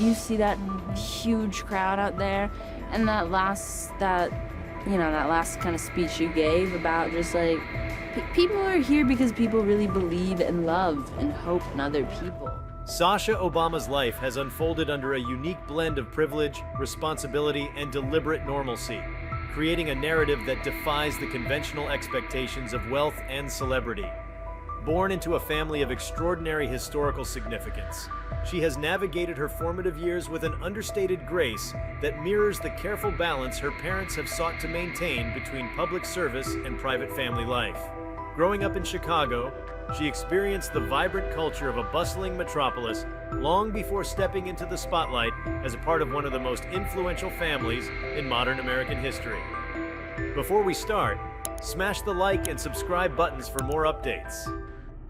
you see that huge crowd out there, and that last kind of speech you gave about just like people are here because people really believe and love and hope in other people. Sasha Obama's life has unfolded under a unique blend of privilege, responsibility, and deliberate normalcy, creating a narrative that defies the conventional expectations of wealth and celebrity. Born into a family of extraordinary historical significance, she has navigated her formative years with an understated grace that mirrors the careful balance her parents have sought to maintain between public service and private family life. Growing up in Chicago, she experienced the vibrant culture of a bustling metropolis long before stepping into the spotlight as a part of one of the most influential families in modern American history. Before we start, smash the like and subscribe buttons for more updates.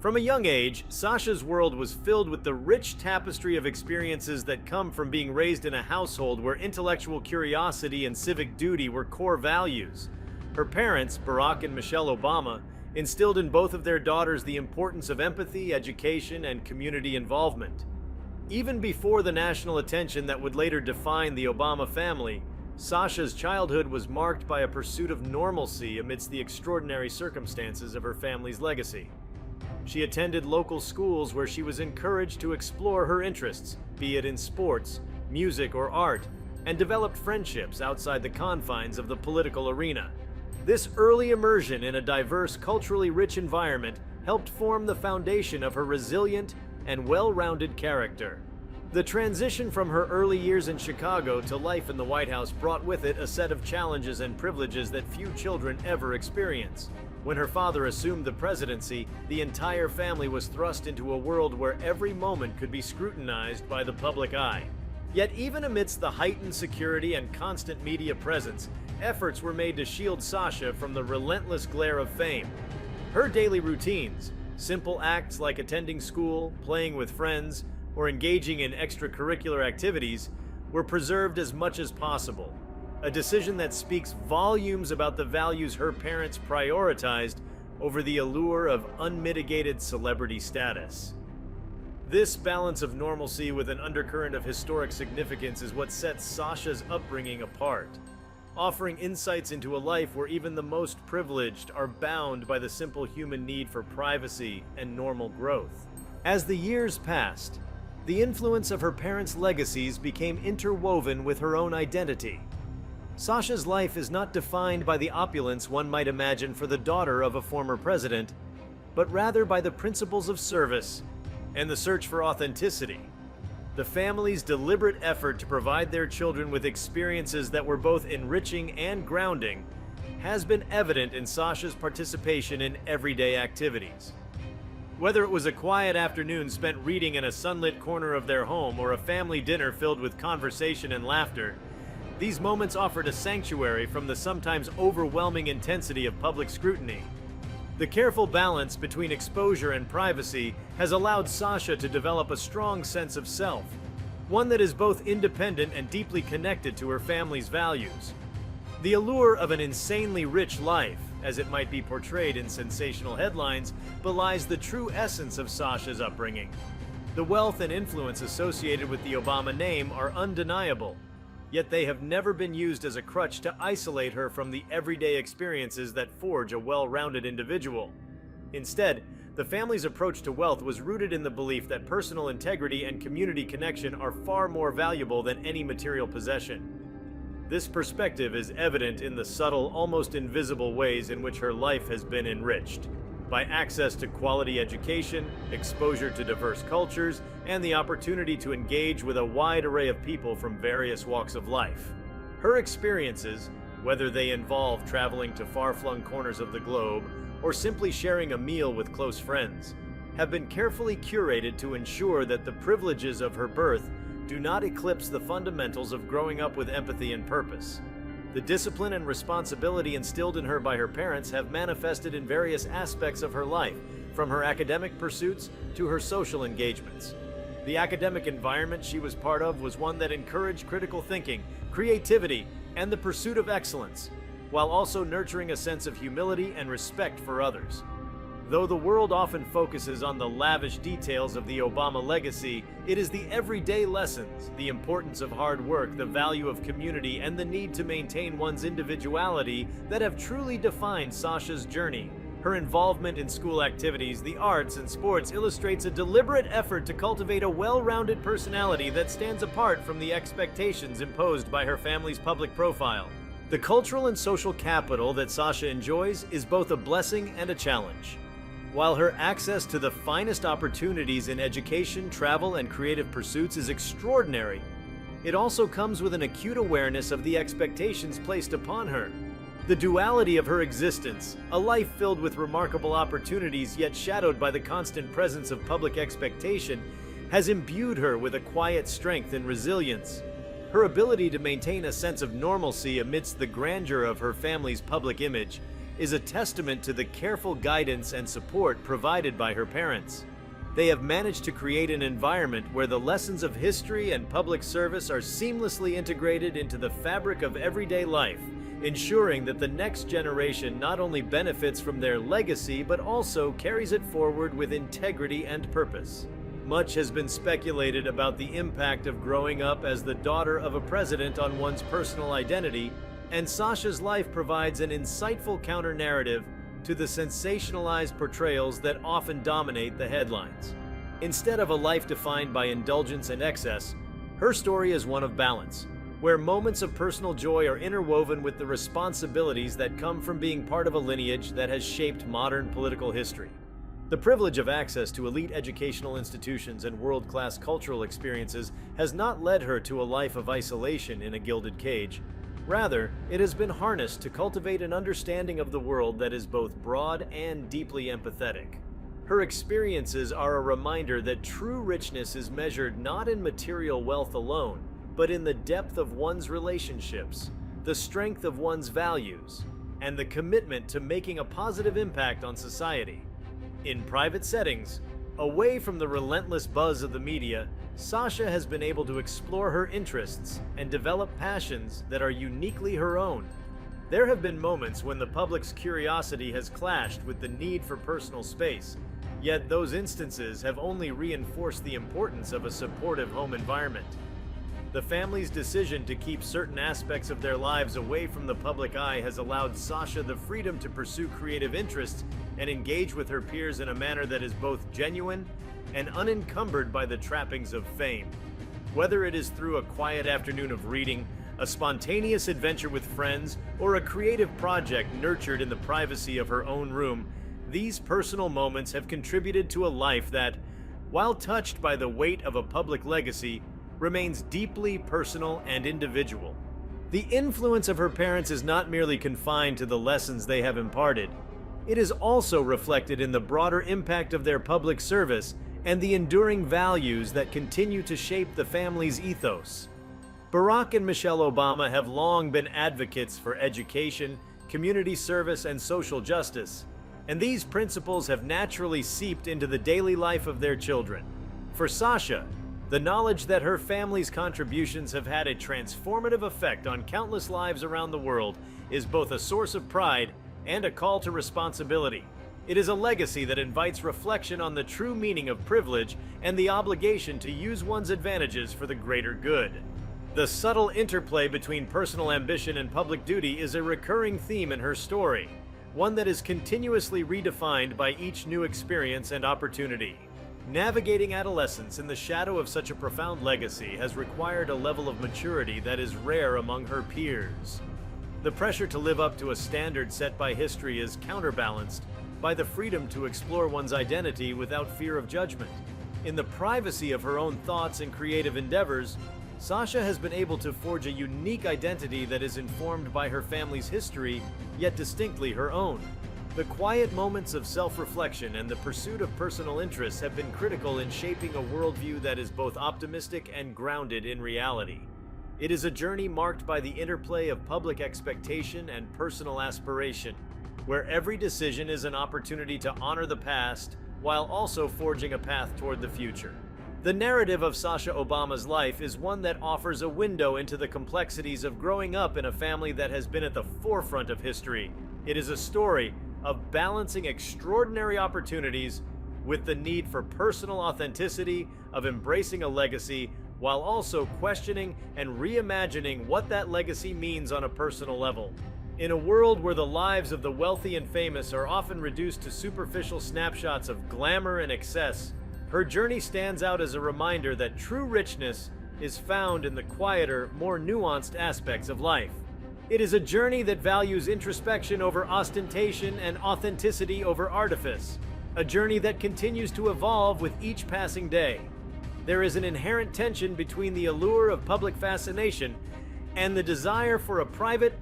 From a young age, Sasha's world was filled with the rich tapestry of experiences that come from being raised in a household where intellectual curiosity and civic duty were core values. Her parents, Barack and Michelle Obama, instilled in both of their daughters the importance of empathy, education, and community involvement. Even before the national attention that would later define the Obama family, Sasha's childhood was marked by a pursuit of normalcy amidst the extraordinary circumstances of her family's legacy. She attended local schools where she was encouraged to explore her interests, be it in sports, music, or art, and developed friendships outside the confines of the political arena. This early immersion in a diverse, culturally rich environment helped form the foundation of her resilient and well-rounded character. The transition from her early years in Chicago to life in the White House brought with it a set of challenges and privileges that few children ever experience. When her father assumed the presidency, the entire family was thrust into a world where every moment could be scrutinized by the public eye. Yet even amidst the heightened security and constant media presence, efforts were made to shield Sasha from the relentless glare of fame. Her daily routines, simple acts like attending school, playing with friends, or engaging in extracurricular activities, were preserved as much as possible. A decision that speaks volumes about the values her parents prioritized over the allure of unmitigated celebrity status. This balance of normalcy with an undercurrent of historic significance is what sets Sasha's upbringing apart, offering insights into a life where even the most privileged are bound by the simple human need for privacy and normal growth. As the years passed, the influence of her parents' legacies became interwoven with her own identity. Sasha's life is not defined by the opulence one might imagine for the daughter of a former president, but rather by the principles of service and the search for authenticity. The family's deliberate effort to provide their children with experiences that were both enriching and grounding has been evident in Sasha's participation in everyday activities. Whether it was a quiet afternoon spent reading in a sunlit corner of their home or a family dinner filled with conversation and laughter, these moments offered a sanctuary from the sometimes overwhelming intensity of public scrutiny. The careful balance between exposure and privacy has allowed Sasha to develop a strong sense of self, one that is both independent and deeply connected to her family's values. The allure of an insanely rich life, as it might be portrayed in sensational headlines, belies the true essence of Sasha's upbringing. The wealth and influence associated with the Obama name are undeniable, yet they have never been used as a crutch to isolate her from the everyday experiences that forge a well-rounded individual. Instead, the family's approach to wealth was rooted in the belief that personal integrity and community connection are far more valuable than any material possession. This perspective is evident in the subtle, almost invisible ways in which her life has been enriched, by access to quality education, exposure to diverse cultures, and the opportunity to engage with a wide array of people from various walks of life. Her experiences, whether they involve traveling to far-flung corners of the globe or simply sharing a meal with close friends, have been carefully curated to ensure that the privileges of her birth do not eclipse the fundamentals of growing up with empathy and purpose. The discipline and responsibility instilled in her by her parents have manifested in various aspects of her life, from her academic pursuits to her social engagements. The academic environment she was part of was one that encouraged critical thinking, creativity, and the pursuit of excellence, while also nurturing a sense of humility and respect for others. Though the world often focuses on the lavish details of the Obama legacy, it is the everyday lessons, the importance of hard work, the value of community, and the need to maintain one's individuality that have truly defined Sasha's journey. Her involvement in school activities, the arts, and sports illustrates a deliberate effort to cultivate a well-rounded personality that stands apart from the expectations imposed by her family's public profile. The cultural and social capital that Sasha enjoys is both a blessing and a challenge. While her access to the finest opportunities in education, travel, and creative pursuits is extraordinary, it also comes with an acute awareness of the expectations placed upon her. The duality of her existence, a life filled with remarkable opportunities yet shadowed by the constant presence of public expectation, has imbued her with a quiet strength and resilience. Her ability to maintain a sense of normalcy amidst the grandeur of her family's public image is a testament to the careful guidance and support provided by her parents. They have managed to create an environment where the lessons of history and public service are seamlessly integrated into the fabric of everyday life, ensuring that the next generation not only benefits from their legacy but also carries it forward with integrity and purpose. Much has been speculated about the impact of growing up as the daughter of a president on one's personal identity, and Sasha's life provides an insightful counter-narrative to the sensationalized portrayals that often dominate the headlines. Instead of a life defined by indulgence and excess, her story is one of balance, where moments of personal joy are interwoven with the responsibilities that come from being part of a lineage that has shaped modern political history. The privilege of access to elite educational institutions and world-class cultural experiences has not led her to a life of isolation in a gilded cage. Rather, it has been harnessed to cultivate an understanding of the world that is both broad and deeply empathetic. Her experiences are a reminder that true richness is measured not in material wealth alone, but in the depth of one's relationships, the strength of one's values, and the commitment to making a positive impact on society. In private settings, away from the relentless buzz of the media, Sasha has been able to explore her interests and develop passions that are uniquely her own. There have been moments when the public's curiosity has clashed with the need for personal space, yet those instances have only reinforced the importance of a supportive home environment. The family's decision to keep certain aspects of their lives away from the public eye has allowed Sasha the freedom to pursue creative interests and engage with her peers in a manner that is both genuine and unencumbered by the trappings of fame. Whether it is through a quiet afternoon of reading, a spontaneous adventure with friends, or a creative project nurtured in the privacy of her own room, these personal moments have contributed to a life that, while touched by the weight of a public legacy, remains deeply personal and individual. The influence of her parents is not merely confined to the lessons they have imparted. It is also reflected in the broader impact of their public service and the enduring values that continue to shape the family's ethos. Barack and Michelle Obama have long been advocates for education, community service, and social justice, and these principles have naturally seeped into the daily life of their children. For Sasha, the knowledge that her family's contributions have had a transformative effect on countless lives around the world is both a source of pride and a call to responsibility. It is a legacy that invites reflection on the true meaning of privilege and the obligation to use one's advantages for the greater good. The subtle interplay between personal ambition and public duty is a recurring theme in her story, one that is continuously redefined by each new experience and opportunity. Navigating adolescence in the shadow of such a profound legacy has required a level of maturity that is rare among her peers. The pressure to live up to a standard set by history is counterbalanced by the freedom to explore one's identity without fear of judgment. In the privacy of her own thoughts and creative endeavors, Sasha has been able to forge a unique identity that is informed by her family's history, yet distinctly her own. The quiet moments of self-reflection and the pursuit of personal interests have been critical in shaping a worldview that is both optimistic and grounded in reality. It is a journey marked by the interplay of public expectation and personal aspiration, where every decision is an opportunity to honor the past while also forging a path toward the future. The narrative of Sasha Obama's life is one that offers a window into the complexities of growing up in a family that has been at the forefront of history. It is a story of balancing extraordinary opportunities with the need for personal authenticity, of embracing a legacy while also questioning and reimagining what that legacy means on a personal level. In a world where the lives of the wealthy and famous are often reduced to superficial snapshots of glamour and excess, her journey stands out as a reminder that true richness is found in the quieter, more nuanced aspects of life. It is a journey that values introspection over ostentation and authenticity over artifice, a journey that continues to evolve with each passing day. There is an inherent tension between the allure of public fascination and the desire for a private,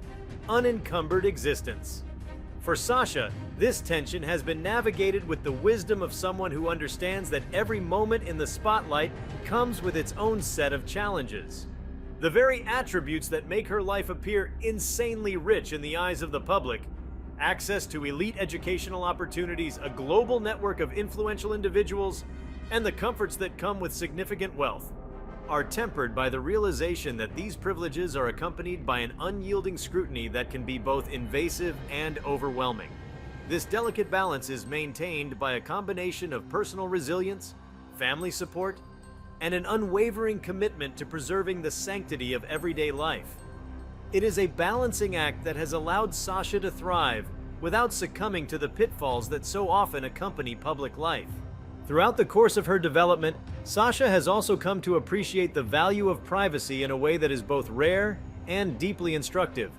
unencumbered existence. For Sasha, this tension has been navigated with the wisdom of someone who understands that every moment in the spotlight comes with its own set of challenges. The very attributes that make her life appear insanely rich in the eyes of the public, access to elite educational opportunities, a global network of influential individuals, and the comforts that come with significant wealth, are tempered by the realization that these privileges are accompanied by an unyielding scrutiny that can be both invasive and overwhelming. This delicate balance is maintained by a combination of personal resilience, family support, and an unwavering commitment to preserving the sanctity of everyday life. It is a balancing act that has allowed Sasha to thrive without succumbing to the pitfalls that so often accompany public life. Throughout the course of her development, Sasha has also come to appreciate the value of privacy in a way that is both rare and deeply instructive.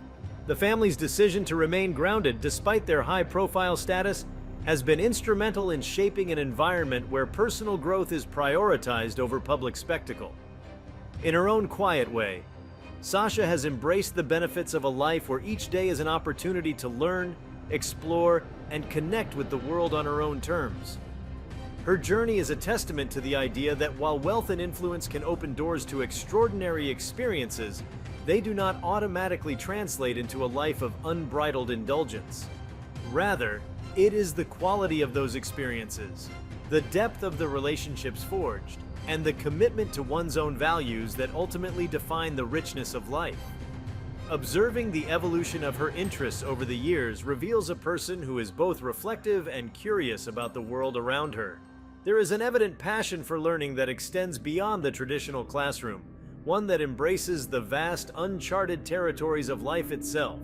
The family's decision to remain grounded despite their high-profile status has been instrumental in shaping an environment where personal growth is prioritized over public spectacle. In her own quiet way, Sasha has embraced the benefits of a life where each day is an opportunity to learn, explore, and connect with the world on her own terms. Her journey is a testament to the idea that while wealth and influence can open doors to extraordinary experiences, they do not automatically translate into a life of unbridled indulgence. Rather, it is the quality of those experiences, the depth of the relationships forged, and the commitment to one's own values that ultimately define the richness of life. Observing the evolution of her interests over the years reveals a person who is both reflective and curious about the world around her. There is an evident passion for learning that extends beyond the traditional classroom, one that embraces the vast, uncharted territories of life itself.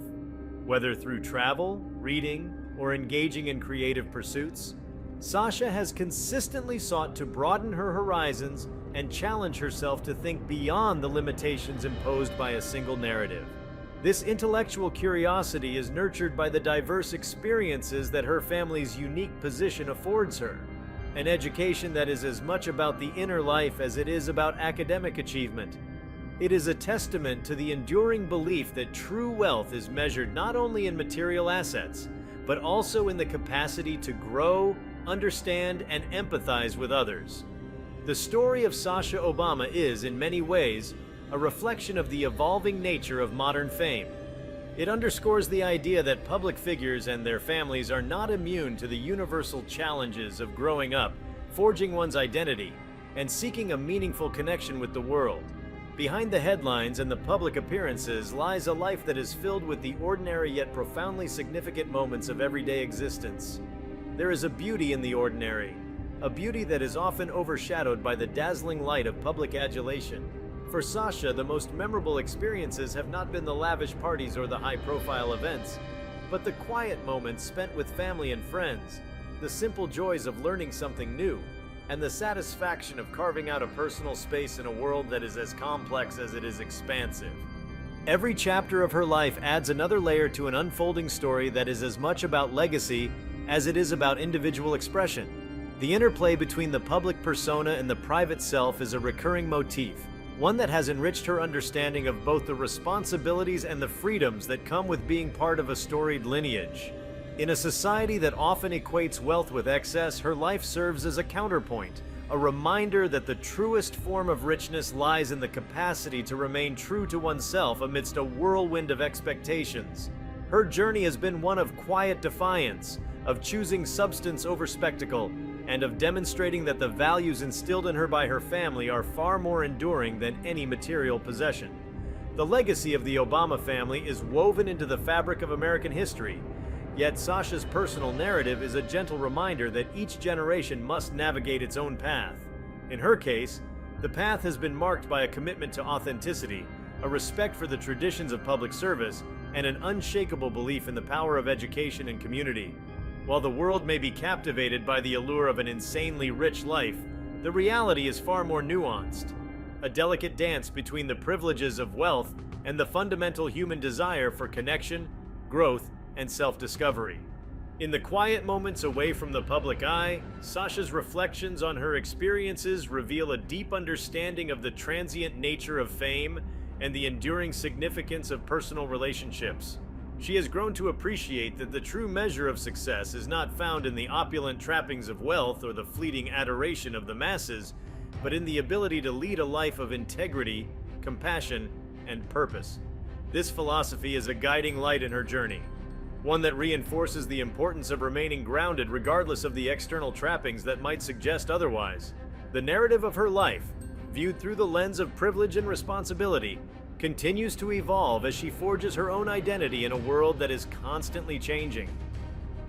Whether through travel, reading, or engaging in creative pursuits, Sasha has consistently sought to broaden her horizons and challenge herself to think beyond the limitations imposed by a single narrative. This intellectual curiosity is nurtured by the diverse experiences that her family's unique position affords her, an education that is as much about the inner life as it is about academic achievement. It is a testament to the enduring belief that true wealth is measured not only in material assets, but also in the capacity to grow, understand, and empathize with others. The story of Sasha Obama is, in many ways, a reflection of the evolving nature of modern fame. It underscores the idea that public figures and their families are not immune to the universal challenges of growing up, forging one's identity, and seeking a meaningful connection with the world. Behind the headlines and the public appearances lies a life that is filled with the ordinary yet profoundly significant moments of everyday existence. There is a beauty in the ordinary, a beauty that is often overshadowed by the dazzling light of public adulation. For Sasha, the most memorable experiences have not been the lavish parties or the high-profile events, but the quiet moments spent with family and friends, the simple joys of learning something new, and the satisfaction of carving out a personal space in a world that is as complex as it is expansive. Every chapter of her life adds another layer to an unfolding story that is as much about legacy as it is about individual expression. The interplay between the public persona and the private self is a recurring motif, one that has enriched her understanding of both the responsibilities and the freedoms that come with being part of a storied lineage. In a society that often equates wealth with excess, her life serves as a counterpoint, a reminder that the truest form of richness lies in the capacity to remain true to oneself amidst a whirlwind of expectations. Her journey has been one of quiet defiance, of choosing substance over spectacle, and of demonstrating that the values instilled in her by her family are far more enduring than any material possession. The legacy of the Obama family is woven into the fabric of American history, Yet Sasha's personal narrative is a gentle reminder that each generation must navigate its own path. In her case, the path has been marked by a commitment to authenticity, a respect for the traditions of public service, and an unshakable belief in the power of education and community. While the world may be captivated by the allure of an insanely rich life, the reality is far more nuanced. A delicate dance between the privileges of wealth and the fundamental human desire for connection, growth, and self-discovery. In the quiet moments away from the public eye, Sasha's reflections on her experiences reveal a deep understanding of the transient nature of fame and the enduring significance of personal relationships. She has grown to appreciate that the true measure of success is not found in the opulent trappings of wealth or the fleeting adoration of the masses, but in the ability to lead a life of integrity, compassion, and purpose. This philosophy is a guiding light in her journey, one that reinforces the importance of remaining grounded regardless of the external trappings that might suggest otherwise. The narrative of her life, viewed through the lens of privilege and responsibility, continues to evolve as she forges her own identity in a world that is constantly changing.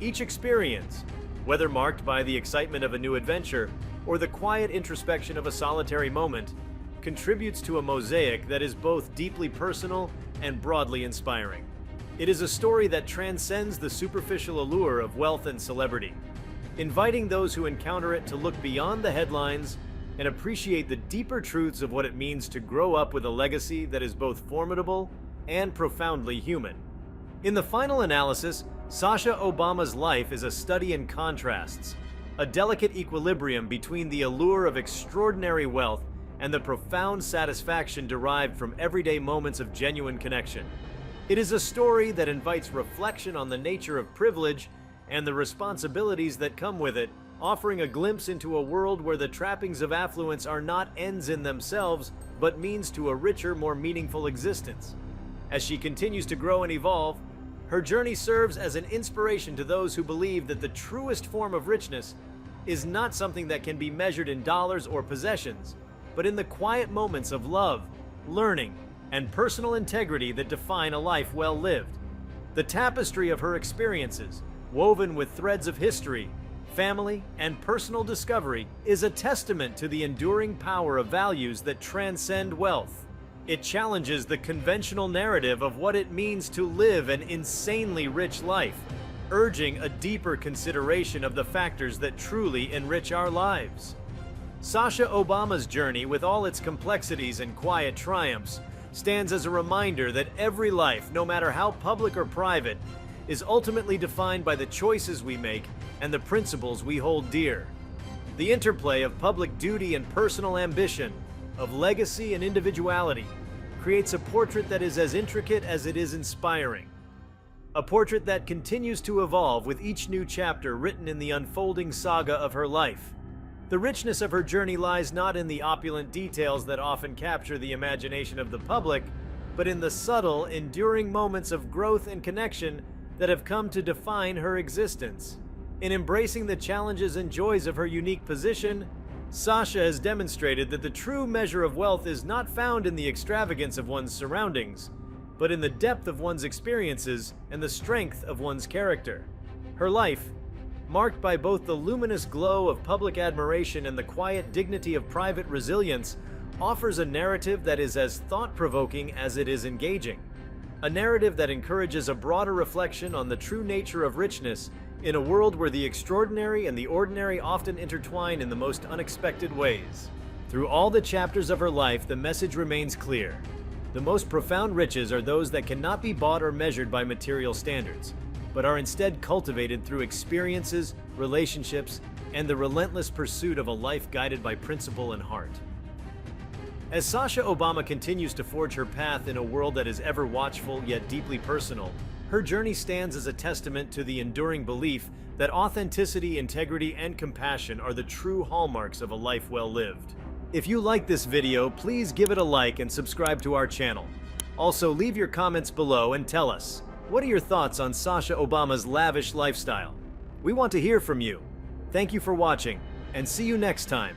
Each experience, whether marked by the excitement of a new adventure or the quiet introspection of a solitary moment, contributes to a mosaic that is both deeply personal and broadly inspiring. It is a story that transcends the superficial allure of wealth and celebrity, inviting those who encounter it to look beyond the headlines and appreciate the deeper truths of what it means to grow up with a legacy that is both formidable and profoundly human. In the final analysis, Sasha Obama's life is a study in contrasts, a delicate equilibrium between the allure of extraordinary wealth and the profound satisfaction derived from everyday moments of genuine connection. It is a story that invites reflection on the nature of privilege and the responsibilities that come with it, offering a glimpse into a world where the trappings of affluence are not ends in themselves, but means to a richer, more meaningful existence. As she continues to grow and evolve, her journey serves as an inspiration to those who believe that the truest form of richness is not something that can be measured in dollars or possessions, but in the quiet moments of love, learning, and personal integrity that define a life well lived. The tapestry of her experiences, woven with threads of history, family, and personal discovery, is a testament to the enduring power of values that transcend wealth. It challenges the conventional narrative of what it means to live an insanely rich life, urging a deeper consideration of the factors that truly enrich our lives. Sasha Obama's journey, with all its complexities and quiet triumphs, stands as a reminder that every life, no matter how public or private, is ultimately defined by the choices we make and the principles we hold dear. The interplay of public duty and personal ambition, of legacy and individuality, creates a portrait that is as intricate as it is inspiring. A portrait that continues to evolve with each new chapter written in the unfolding saga of her life. The richness of her journey lies not in the opulent details that often capture the imagination of the public, but in the subtle, enduring moments of growth and connection that have come to define her existence. In embracing the challenges and joys of her unique position, Sasha has demonstrated that the true measure of wealth is not found in the extravagance of one's surroundings, but in the depth of one's experiences and the strength of one's character. Her life, marked by both the luminous glow of public admiration and the quiet dignity of private resilience, offers a narrative that is as thought-provoking as it is engaging. A narrative that encourages a broader reflection on the true nature of richness in a world where the extraordinary and the ordinary often intertwine in the most unexpected ways. Through all the chapters of her life, the message remains clear. The most profound riches are those that cannot be bought or measured by material standards, but are instead cultivated through experiences, relationships, and the relentless pursuit of a life guided by principle and heart. As Sasha Obama continues to forge her path in a world that is ever watchful yet deeply personal, her journey stands as a testament to the enduring belief that authenticity, integrity, and compassion are the true hallmarks of a life well lived. If you like this video, please give it a like and subscribe to our channel. Also, leave your comments below and tell us, what are your thoughts on Sasha Obama's lavish lifestyle? We want to hear from you. Thank you for watching, and see you next time.